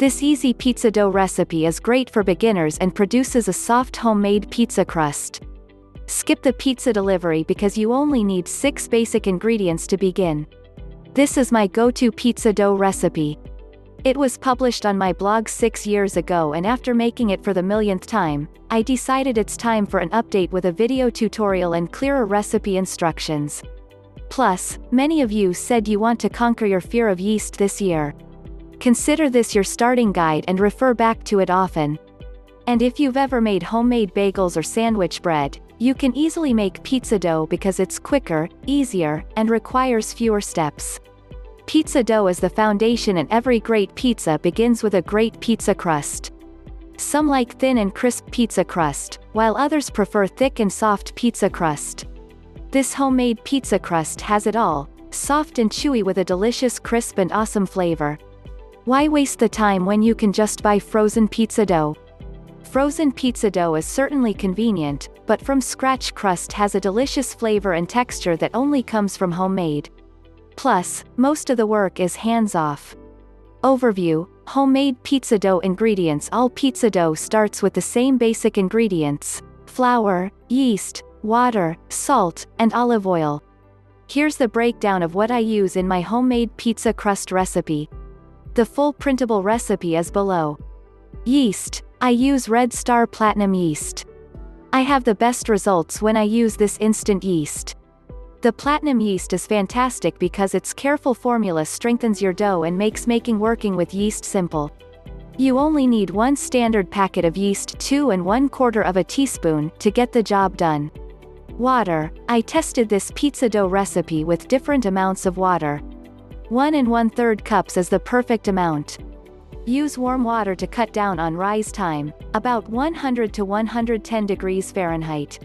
This easy pizza dough recipe is great for beginners and produces a soft homemade pizza crust. Skip the pizza delivery because you only need 6 basic ingredients to begin. This is my go-to pizza dough recipe. It was published on my blog 6 years ago, and after making it for the millionth time, I decided it's time for an update with a video tutorial and clearer recipe instructions. Plus, many of you said you want to conquer your fear of yeast this year. Consider this your starting guide and refer back to it often. And if you've ever made homemade bagels or sandwich bread, you can easily make pizza dough because it's quicker, easier, and requires fewer steps. Pizza dough is the foundation, and every great pizza begins with a great pizza crust. Some like thin and crisp pizza crust, while others prefer thick and soft pizza crust. This homemade pizza crust has it all: soft and chewy with a delicious crisp and awesome flavor. Why waste the time when you can just buy frozen pizza dough? Frozen pizza dough is certainly convenient, but from scratch crust has a delicious flavor and texture that only comes from homemade. Plus, most of the work is hands-off. Overview: homemade pizza dough ingredients. All pizza dough starts with the same basic ingredients: flour, yeast, water, salt, and olive oil. Here's the breakdown of what I use in my homemade pizza crust recipe. The full printable recipe is below. Yeast: I use Red Star Platinum yeast. I have the best results when I use this instant yeast. The platinum yeast is fantastic because its careful formula strengthens your dough and makes working with yeast simple. You only need 1 standard packet of yeast, 2 1/4 teaspoon, to get the job done. Water: I tested this pizza dough recipe with different amounts of water. 1 1/3 cups is the perfect amount. Use warm water to cut down on rise time, about 100 to 110 degrees Fahrenheit.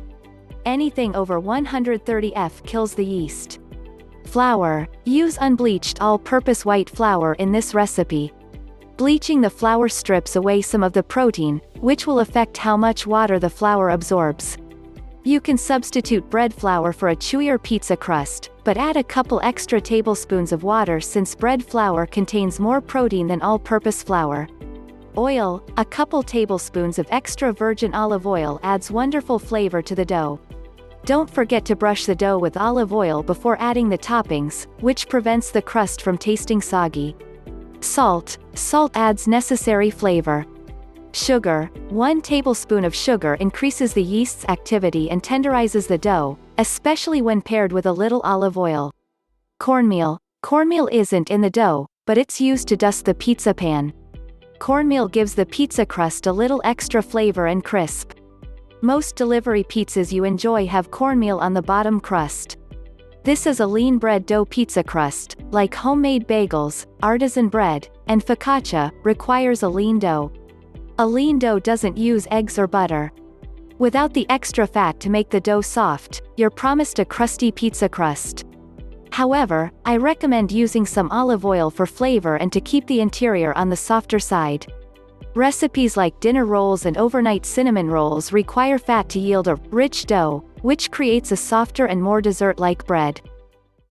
Anything over 130 F kills the yeast. Flour: use unbleached all-purpose white flour in this recipe. Bleaching the flour strips away some of the protein, which will affect how much water the flour absorbs. You can substitute bread flour for a chewier pizza crust, but add a couple extra tablespoons of water since bread flour contains more protein than all-purpose flour. Oil: a couple tablespoons of extra virgin olive oil adds wonderful flavor to the dough. Don't forget to brush the dough with olive oil before adding the toppings, which prevents the crust from tasting soggy. Salt: salt adds necessary flavor. Sugar: 1 tablespoon of sugar increases the yeast's activity and tenderizes the dough, especially when paired with a little olive oil. Cornmeal: cornmeal isn't in the dough, but it's used to dust the pizza pan. Cornmeal gives the pizza crust a little extra flavor and crisp. Most delivery pizzas you enjoy have cornmeal on the bottom crust. This is a lean bread dough pizza crust, like homemade bagels, artisan bread, and focaccia, requires a lean dough. A lean dough doesn't use eggs or butter. Without the extra fat to make the dough soft, you're promised a crusty pizza crust. However, I recommend using some olive oil for flavor and to keep the interior on the softer side. Recipes like dinner rolls and overnight cinnamon rolls require fat to yield a rich dough, which creates a softer and more dessert-like bread.